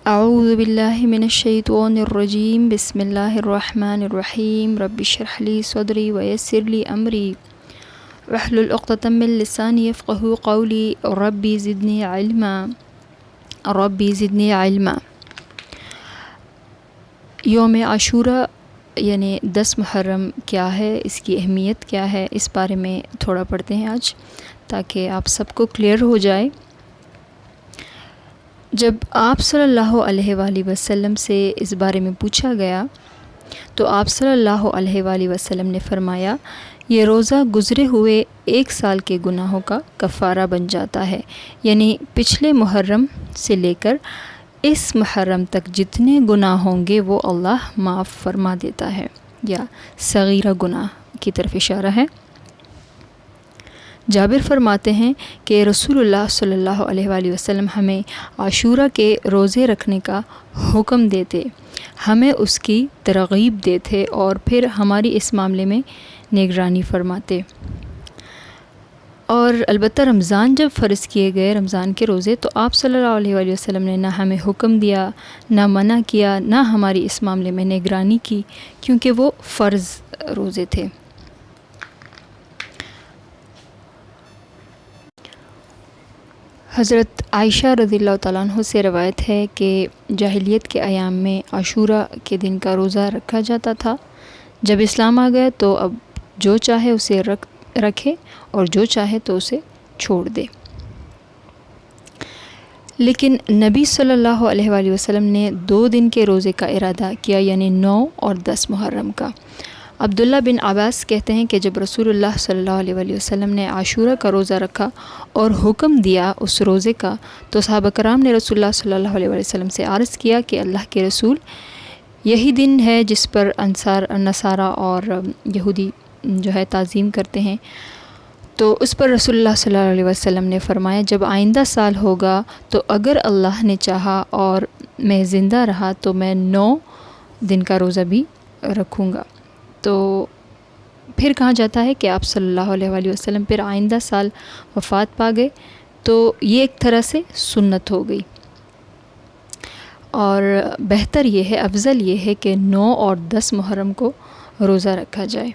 اعوذ باللہ من الشیطان الرجیم بسم اللہ الرحمن الرحیم رب اشرح لی صدری ویسر لی امری واحلل عقدۃ من لسانی یفقہوا قولی ربی زدنی علما ربی زدنی علما۔ یوم عاشورہ یعنی 10 محرم کیا ہے، اس کی اہمیت کیا ہے، اس بارے میں تھوڑا پڑھتے ہیں آج تاکہ آپ سب کو کلیئر ہو جائے۔ جب آپ صلی اللہ علیہ وآلہ وسلم سے اس بارے میں پوچھا گیا تو آپ صلی اللہ علیہ وآلہ وسلم نے فرمایا، یہ روزہ گزرے ہوئے 1 سال کے گناہوں کا کفارہ بن جاتا ہے، یعنی پچھلے محرم سے لے کر اس محرم تک جتنے گناہ ہوں گے وہ اللہ معاف فرما دیتا ہے، یا صغیرہ گناہ کی طرف اشارہ ہے۔ جابر فرماتے ہیں کہ رسول اللہ صلی اللہ علیہ وآلہ وسلم ہمیں عاشورہ کے روزے رکھنے کا حکم دیتے، ہمیں اس کی ترغیب دیتے اور پھر ہماری اس معاملے میں نگرانی فرماتے۔ اور البتہ رمضان جب فرض کیے گئے، رمضان کے روزے، تو آپ صلی اللہ علیہ وآلہ وسلم نے نہ ہمیں حکم دیا، نہ منع کیا، نہ ہماری اس معاملے میں نگرانی کی، کیونکہ وہ فرض روزے تھے۔ حضرت عائشہ رضی اللہ تعالیٰ عنہ سے روایت ہے کہ جاہلیت کے ایام میں عاشورہ کے دن کا روزہ رکھا جاتا تھا۔ جب اسلام آ گیا تو اب جو چاہے اسے رکھے اور جو چاہے تو اسے چھوڑ دے۔ لیکن نبی صلی اللہ علیہ وآلہ وسلم نے 2 دن کے روزے کا ارادہ کیا، یعنی 9 اور 10 محرم کا۔ عبداللہ بن عباس کہتے ہیں کہ جب رسول اللہ صلی اللہ علیہ وآلہ وسلم نے عاشورہ کا روزہ رکھا اور حکم دیا اس روزے کا، تو صحابہ کرام نے رسول اللہ صلی اللہ علیہ وآلہ وسلم سے عرض کیا کہ اللہ کے رسول، یہی دن ہے جس پر نصارہ اور یہودی جو ہے تعظیم کرتے ہیں۔ تو اس پر رسول اللہ صلی اللہ علیہ وسلم نے فرمایا، جب آئندہ سال ہوگا تو اگر اللہ نے چاہا اور میں زندہ رہا تو میں 9 دن کا روزہ بھی رکھوں گا۔ تو پھر کہا جاتا ہے کہ آپ صلی اللہ علیہ وآلہ وسلم پھر آئندہ سال وفات پا گئے، تو یہ ایک طرح سے سنت ہو گئی، اور بہتر یہ ہے، افضل یہ ہے کہ 9 اور 10 محرم کو روزہ رکھا جائے۔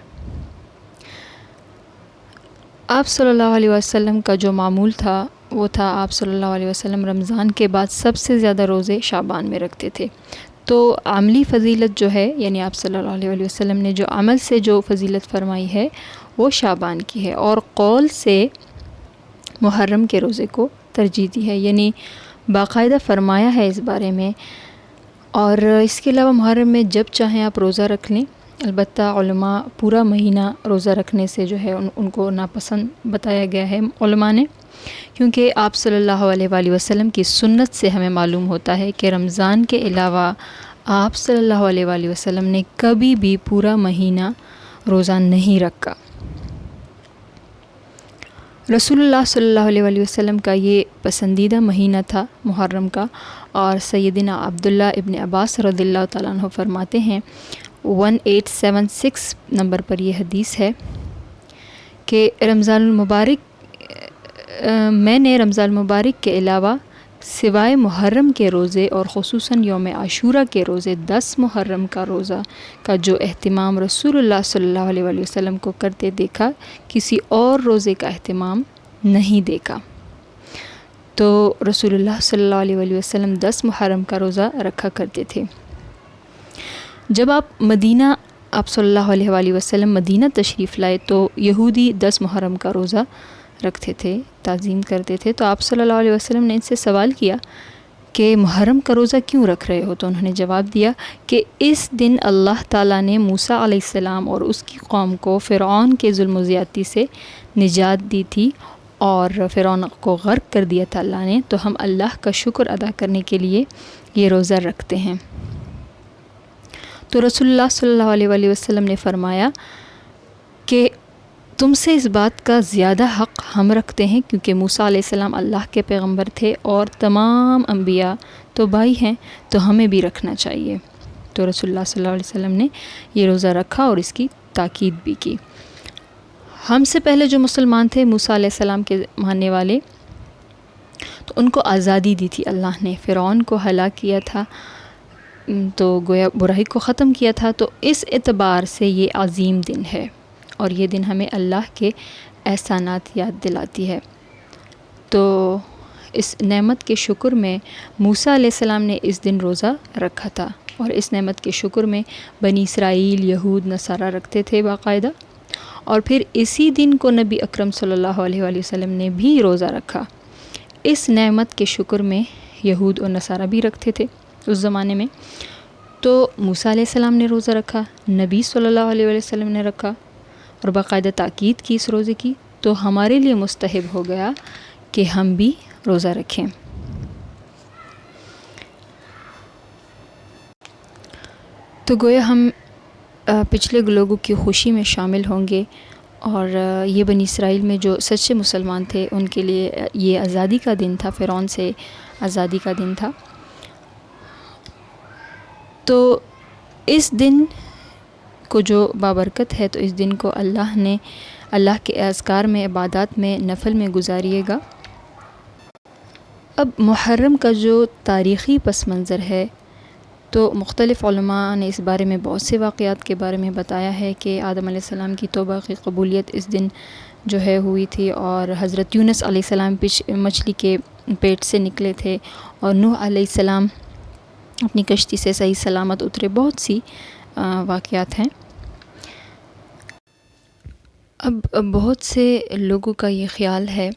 آپ صلی اللہ علیہ وسلم کا جو معمول تھا وہ تھا، آپ صلی اللہ علیہ وسلم رمضان کے بعد سب سے زیادہ روزے شعبان میں رکھتے تھے۔ تو عملی فضیلت جو ہے، یعنی آپ صلی اللہ علیہ وآلہ وسلم نے جو عمل سے جو فضیلت فرمائی ہے وہ شعبان کی ہے، اور قول سے محرم کے روزے کو ترجیح دی ہے، یعنی باقاعدہ فرمایا ہے اس بارے میں۔ اور اس کے علاوہ محرم میں جب چاہیں آپ روزہ رکھ لیں، البتہ علماء پورا مہینہ روزہ رکھنے سے جو ہے ان کو ناپسند بتایا گیا ہے علماء نے، کیونکہ آپ صلی اللہ علیہ وآلہ وسلم کی سنت سے ہمیں معلوم ہوتا ہے کہ رمضان کے علاوہ آپ صلی اللہ علیہ وآلہ وسلم نے کبھی بھی پورا مہینہ روزہ نہیں رکھا۔ رسول اللہ صلی اللہ علیہ وآلہ وسلم کا یہ پسندیدہ مہینہ تھا محرم کا، اور سیدنا عبداللہ ابن عباس رضی اللہ تعالیٰ عنہ فرماتے ہیں، 1876 نمبر پر یہ حدیث ہے کہ میں نے رمضان المبارک کے علاوہ سوائے محرم کے روزے اور خصوصاً یوم عاشورہ کے روزے 10 محرم کا روزہ کا جو اہتمام رسول اللہ صلی اللہ علیہ وآلہ وسلم کو کرتے دیکھا، کسی اور روزے کا اہتمام نہیں دیکھا۔ تو رسول اللہ صلی اللہ علیہ وآلہ وسلم 10 محرم کا روزہ رکھا کرتے تھے۔ جب آپ صلی اللہ علیہ وآلہ وسلم مدینہ تشریف لائے تو یہودی 10 محرم کا روزہ رکھتے تھے، تعظیم کرتے تھے۔ تو آپ صلی اللہ علیہ وسلم نے ان سے سوال کیا کہ محرم کا روزہ کیوں رکھ رہے ہو؟ تو انہوں نے جواب دیا کہ اس دن اللہ تعالیٰ نے موسیٰ علیہ السلام اور اس کی قوم کو فرعون کے ظلم و زیادتی سے نجات دی تھی، اور فرعون کو غرق کر دیا تھا اللہ نے، تو ہم اللہ کا شکر ادا کرنے کے لیے یہ روزہ رکھتے ہیں۔ تو رسول اللہ صلی اللہ علیہ وآلہ وسلم نے فرمایا کہ تم سے اس بات کا زیادہ حق ہم رکھتے ہیں، کیونکہ موسیٰ علیہ السلام اللہ کے پیغمبر تھے اور تمام انبیاء تو بھائی ہیں، تو ہمیں بھی رکھنا چاہیے۔ تو رسول اللہ صلی اللہ علیہ وسلم نے یہ روزہ رکھا اور اس کی تاکید بھی کی۔ ہم سے پہلے جو مسلمان تھے موسیٰ علیہ السلام کے ماننے والے، تو ان کو آزادی دی تھی اللہ نے، فرعون کو ہلاک کیا تھا، تو گویا برائی کو ختم کیا تھا. تو اس اعتبار سے یہ عظیم دن ہے، اور یہ دن ہمیں اللہ کے احسانات یاد دلاتی ہے. تو اس نعمت کے شکر میں موسیٰ علیہ السلام نے اس دن روزہ رکھا تھا، اور اس نعمت کے شکر میں بنی اسرائیل، یہود، نصارہ رکھتے تھے باقاعدہ. اور پھر اسی دن کو نبی اکرم صلی اللہ علیہ وآلہ وسلم نے بھی روزہ رکھا. اس نعمت کے شکر میں یہود اور نصارہ بھی رکھتے تھے اس زمانے میں. تو موسیٰ علیہ السلام نے روزہ رکھا، نبی صلی اللہ علیہ وآلہ وسلم نے رکھا، اور باقاعدہ تاکید کی اس روزے کی. تو ہمارے لیے مستحب ہو گیا کہ ہم بھی روزہ رکھیں. تو گویا ہم پچھلے لوگوں کی خوشی میں شامل ہوں گے، اور یہ بنی اسرائیل میں جو سچے مسلمان تھے ان کے لیے یہ آزادی کا دن تھا، فرعون سے آزادی کا دن تھا. تو اس دن کو جو بابرکت ہے، تو اس دن کو اللہ کے اذکار میں، عبادات میں، نفل میں گزاریے گا. اب محرم کا جو تاریخی پس منظر ہے، تو مختلف علماء نے اس بارے میں بہت سے واقعات کے بارے میں بتایا ہے کہ آدم علیہ السلام کی توبہ کی قبولیت اس دن جو ہے ہوئی تھی، اور حضرت یونس علیہ السلام مچھلی کے پیٹ سے نکلے تھے، اور نوح علیہ السلام اپنی کشتی سے صحیح سلامت اترے. بہت سی واقعات ہیں. اب بہت سے لوگوں کا یہ خیال ہے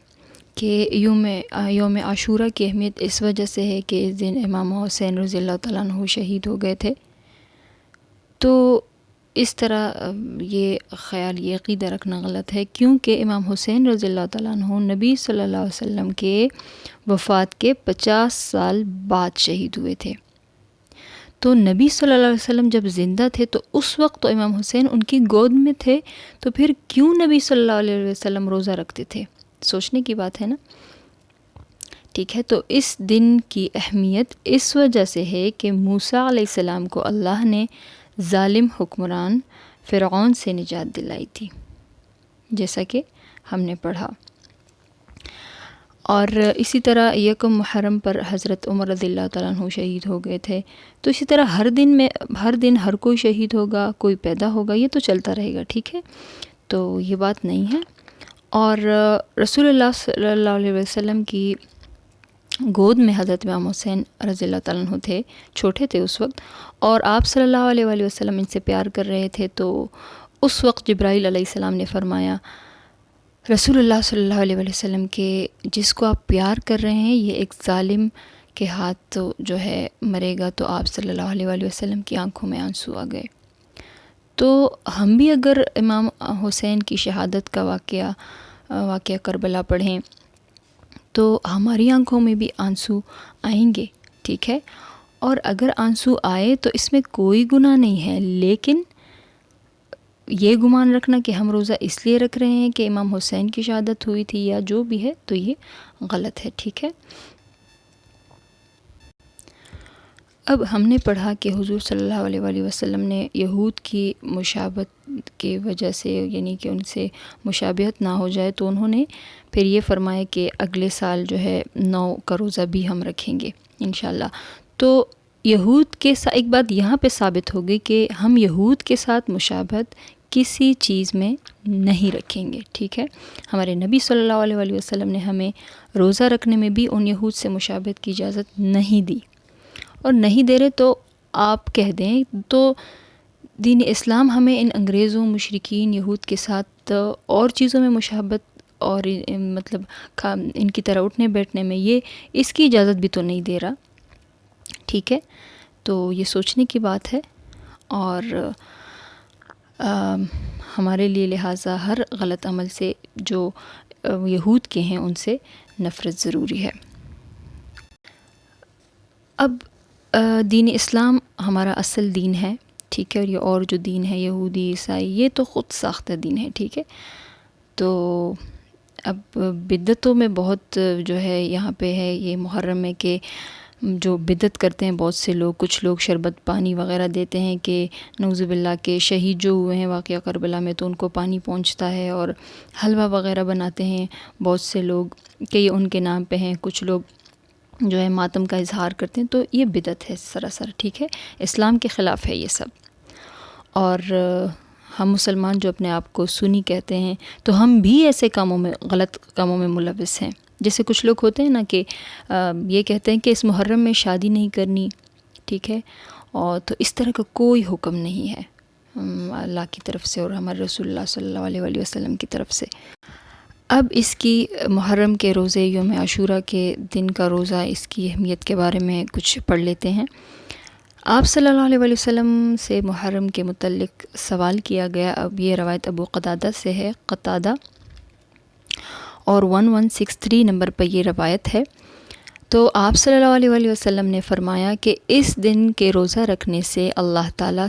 کہ یوم عاشورہ کی اہمیت اس وجہ سے ہے کہ اس دن امام حسین رضی اللہ تعالیٰ عنہ شہید ہو گئے تھے. تو اس طرح یہ خیال، یہ عقیدہ رکھنا غلط ہے، کیونکہ امام حسین رضی اللہ تعالیٰ عنہ نبی صلی اللہ علیہ وسلم کے وفات کے 50 سال بعد شہید ہوئے تھے. تو نبی صلی اللہ علیہ وسلم جب زندہ تھے تو اس وقت تو امام حسین ان کی گود میں تھے، تو پھر کیوں نبی صلی اللہ علیہ وسلم روزہ رکھتے تھے؟ سوچنے کی بات ہے نا. ٹھیک ہے، تو اس دن کی اہمیت اس وجہ سے ہے کہ موسیٰ علیہ السلام کو اللہ نے ظالم حکمران فرعون سے نجات دلائی تھی، جیسا کہ ہم نے پڑھا. اور اسی طرح یکم محرم پر حضرت عمر رضی اللہ تعالیٰ عنہ شہید ہو گئے تھے. تو اسی طرح ہر دن ہر کوئی شہید ہوگا، کوئی پیدا ہوگا، یہ تو چلتا رہے گا. ٹھیک ہے، تو یہ بات نہیں ہے. اور رسول اللہ صلی اللہ علیہ وسلم کی گود میں حضرت امام حسین رضی اللہ تعالیٰ عنہ تھے، چھوٹے تھے اس وقت، اور آپ صلی اللہ علیہ وآلہ وسلم ان سے پیار کر رہے تھے. تو اس وقت جبرائیل علیہ السلام نے فرمایا رسول اللہ صلی اللہ علیہ وآلہ وسلم کے جس کو آپ پیار کر رہے ہیں یہ ایک ظالم کے ہاتھ تو جو ہے مرے گا. تو آپ صلی اللہ علیہ وآلہ وسلم کی آنکھوں میں آنسو آ گئے. تو ہم بھی اگر امام حسین کی شہادت کا واقعہ کربلا پڑھیں تو ہماری آنکھوں میں بھی آنسو آئیں گے. ٹھیک ہے، اور اگر آنسو آئے تو اس میں کوئی گناہ نہیں ہے، لیکن یہ گمان رکھنا کہ ہم روزہ اس لیے رکھ رہے ہیں کہ امام حسین کی شہادت ہوئی تھی یا جو بھی ہے، تو یہ غلط ہے. ٹھیک ہے، اب ہم نے پڑھا کہ حضور صلی اللہ علیہ وآلہ وسلم نے یہود کی مشابہت کی وجہ سے، یعنی کہ ان سے مشابہت نہ ہو جائے، تو انہوں نے پھر یہ فرمایا کہ اگلے سال جو ہے 9 کا روزہ بھی ہم رکھیں گے انشاءاللہ. تو یہود کے ساتھ ایک بات یہاں پہ ثابت ہوگی کہ ہم یہود کے ساتھ مشابہت کسی چیز میں نہیں رکھیں گے. ٹھیک ہے، ہمارے نبی صلی اللہ علیہ وآلہ وسلم نے ہمیں روزہ رکھنے میں بھی ان یہود سے مشابہت کی اجازت نہیں دی، اور نہیں دے رہے تو آپ کہہ دیں. تو دین اسلام ہمیں ان انگریزوں، مشرکین، یہود کے ساتھ اور چیزوں میں مشابہت اور مطلب ان کی طرح اٹھنے بیٹھنے میں اس کی اجازت بھی تو نہیں دے رہا. ٹھیک ہے، تو یہ سوچنے کی بات ہے، اور ہمارے لیے لہٰذا ہر غلط عمل سے جو یہود کے ہیں ان سے نفرت ضروری ہے. اب دین اسلام ہمارا اصل دین ہے. ٹھیک ہے، اور جو دین ہے یہودی، عیسائی، یہ تو خود ساختہ دین ہے. ٹھیک ہے، تو اب بدعتوں میں بہت جو ہے یہاں پہ ہے یہ محرم میں کہ جو بدعت کرتے ہیں بہت سے لوگ، کچھ لوگ شربت پانی وغیرہ دیتے ہیں کہ نعوذ باللہ کے شہید جو ہوئے ہیں واقعہ کربلا میں تو ان کو پانی پہنچتا ہے، اور حلوہ وغیرہ بناتے ہیں بہت سے لوگ کہ یہ ان کے نام پہ ہیں. کچھ لوگ جو ہے ماتم کا اظہار کرتے ہیں، تو یہ بدعت ہے سراسر، ٹھیک ہے، اسلام کے خلاف ہے یہ سب۔ اور ہم مسلمان جو اپنے آپ کو سنی کہتے ہیں، تو ہم بھی ایسے کاموں میں، غلط کاموں میں ملوث ہیں۔ جیسے کچھ لوگ ہوتے ہیں نا کہ یہ کہتے ہیں کہ اس محرم میں شادی نہیں کرنی، ٹھیک ہے، اور تو اس طرح کا کوئی حکم نہیں ہے اللہ کی طرف سے اور ہمارے رسول اللہ صلی اللہ علیہ وآلہ وسلم کی طرف سے۔ اب اس کی محرم کے روزے، یوم عاشورہ کے دن کا روزہ، اس کی اہمیت کے بارے میں کچھ پڑھ لیتے ہیں۔ آپ صلی اللہ علیہ وآلہ وسلم سے محرم کے متعلق سوال کیا گیا۔ اب یہ روایت ابو قتادہ سے ہے، قتادہ، اور 1163 نمبر پر یہ روایت ہے۔ تو آپ صلی اللہ علیہ وآلہ وسلم نے فرمایا کہ اس دن کے روزہ رکھنے سے اللہ تعالیٰ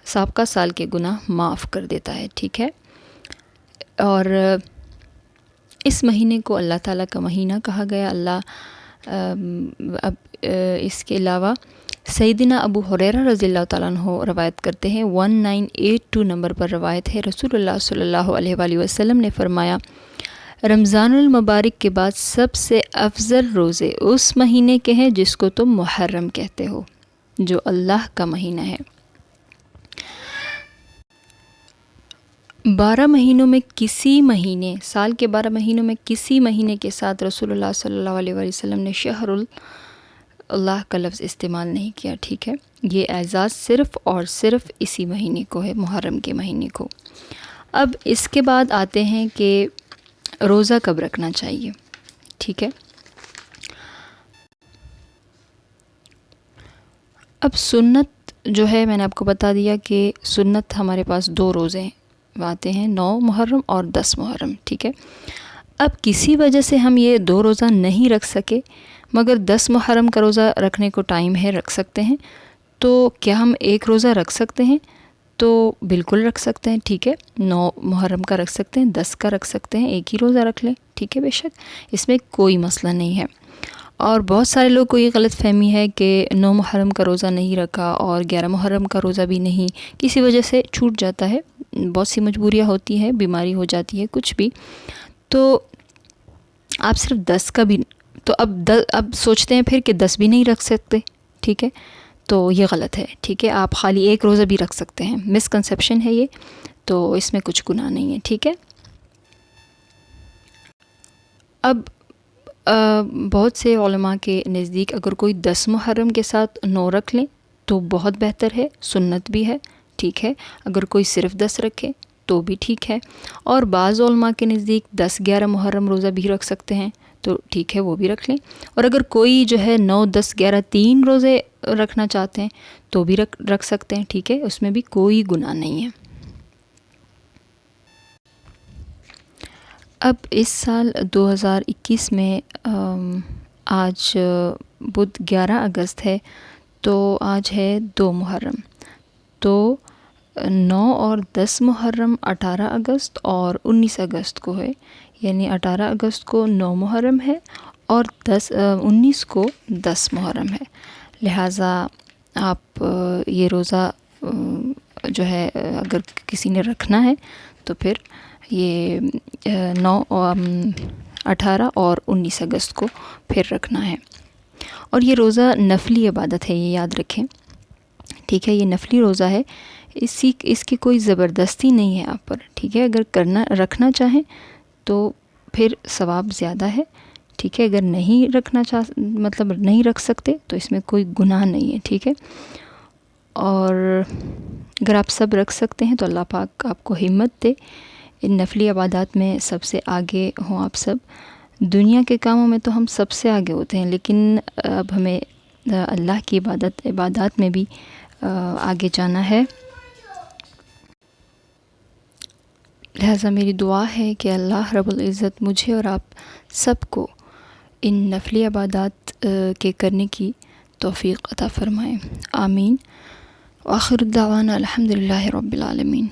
سابقہ سال کے گناہ معاف کر دیتا ہے، ٹھیک ہے۔ اور اس مہینے کو اللہ تعالیٰ کا مہینہ کہا گیا۔ اب اس کے علاوہ سیدنا ابو ہریرہ رضی اللہ تعالیٰ عنہ روایت کرتے ہیں، 1982 نمبر پر روایت ہے، رسول اللہ صلی اللہ علیہ وآلہ وسلم نے فرمایا، رمضان المبارک کے بعد سب سے افضل روزے اس مہینے کے ہیں جس کو تم محرم کہتے ہو، جو اللہ کا مہینہ ہے۔ 12 مہینوں میں کسی مہینے، سال کے 12 مہینوں میں کسی مہینے کے ساتھ رسول اللہ صلی اللہ علیہ وآلہ وسلم نے شہر اللہ کا لفظ استعمال نہیں کیا، ٹھیک ہے۔ یہ اعزاز صرف اور صرف اسی مہینے کو ہے، محرم کے مہینے کو۔ اب اس کے بعد آتے ہیں کہ روزہ کب رکھنا چاہیے، ٹھیک ہے۔ اب سنت جو ہے، میں نے آپ کو بتا دیا کہ سنت ہمارے پاس 2 روزے آتے ہیں، 9 محرم اور 10 محرم، ٹھیک ہے۔ اب کسی وجہ سے ہم یہ 2 روزہ نہیں رکھ سکے، مگر 10 محرم کا روزہ رکھنے کو ٹائم ہے، رکھ سکتے ہیں، تو کیا ہم ایک روزہ رکھ سکتے ہیں؟ تو بالکل رکھ سکتے ہیں، ٹھیک ہے۔ 9 محرم کا رکھ سکتے ہیں، 10 کا رکھ سکتے ہیں، ایک ہی روزہ رکھ لیں، ٹھیک ہے، بے شک اس میں کوئی مسئلہ نہیں ہے۔ اور بہت سارے لوگ کو یہ غلط فہمی ہے کہ 9 محرم کا روزہ نہیں رکھا اور 11 محرم کا روزہ بھی نہیں، کسی وجہ سے چھوٹ جاتا ہے، بہت سی مجبوریاں ہوتی ہیں، بیماری ہو جاتی ہے، کچھ بھی، تو آپ صرف 10 کا بھی، تو اب سوچتے ہیں پھر کہ 10 بھی نہیں رکھ سکتے، ٹھیک ہے، تو یہ غلط ہے، ٹھیک ہے۔ آپ خالی ایک روزہ بھی رکھ سکتے ہیں، مسکنسیپشن ہے یہ، تو اس میں کچھ گناہ نہیں ہے، ٹھیک ہے۔ اب بہت سے علماء کے نزدیک اگر کوئی 10 محرم کے ساتھ 9 رکھ لیں تو بہت بہتر ہے، سنت بھی ہے، ٹھیک ہے۔ اگر کوئی صرف 10 رکھے تو بھی ٹھیک ہے، اور بعض علماء کے نزدیک 10 11 محرم روزہ بھی رکھ سکتے ہیں، تو ٹھیک ہے، وہ بھی رکھ لیں۔ اور اگر کوئی جو ہے 9 10 11 3 روزے رکھنا چاہتے ہیں تو بھی رکھ سکتے ہیں، ٹھیک ہے، اس میں بھی کوئی گناہ نہیں ہے۔ اب اس سال 2021 میں آج بدھ 11 اگست ہے، تو آج ہے 2 محرم، تو 9 اور 10 محرم 18 اگست اور 19 اگست کو ہے، یعنی 18 اگست کو 9 محرم ہے اور 19 کو 10 محرم ہے۔ لہٰذا آپ یہ روزہ جو ہے اگر کسی نے رکھنا ہے تو پھر یہ 18 اور 19 اگست کو پھر رکھنا ہے۔ اور یہ روزہ نفلی عبادت ہے، یہ یاد رکھیں، ٹھیک ہے، یہ نفلی روزہ ہے، اس کی کوئی زبردستی نہیں ہے آپ پر، ٹھیک ہے۔ اگر رکھنا چاہیں تو پھر ثواب زیادہ ہے، ٹھیک ہے۔ اگر نہیں مطلب نہیں رکھ سکتے تو اس میں کوئی گناہ نہیں ہے، ٹھیک ہے۔ اور اگر آپ سب رکھ سکتے ہیں تو اللہ پاک آپ کو ہمت دے، ان نفلی عبادات میں سب سے آگے ہوں آپ سب۔ دنیا کے کاموں میں تو ہم سب سے آگے ہوتے ہیں، لیکن اب ہمیں اللہ کی عبادات میں بھی آگے جانا ہے۔ لہٰذا میری دعا ہے کہ اللہ رب العزت مجھے اور آپ سب کو ان نفلی عبادات کے کرنے کی توفیق عطا فرمائے، آمین۔ وآخر الدعوانا الحمد للہ رب العالمین۔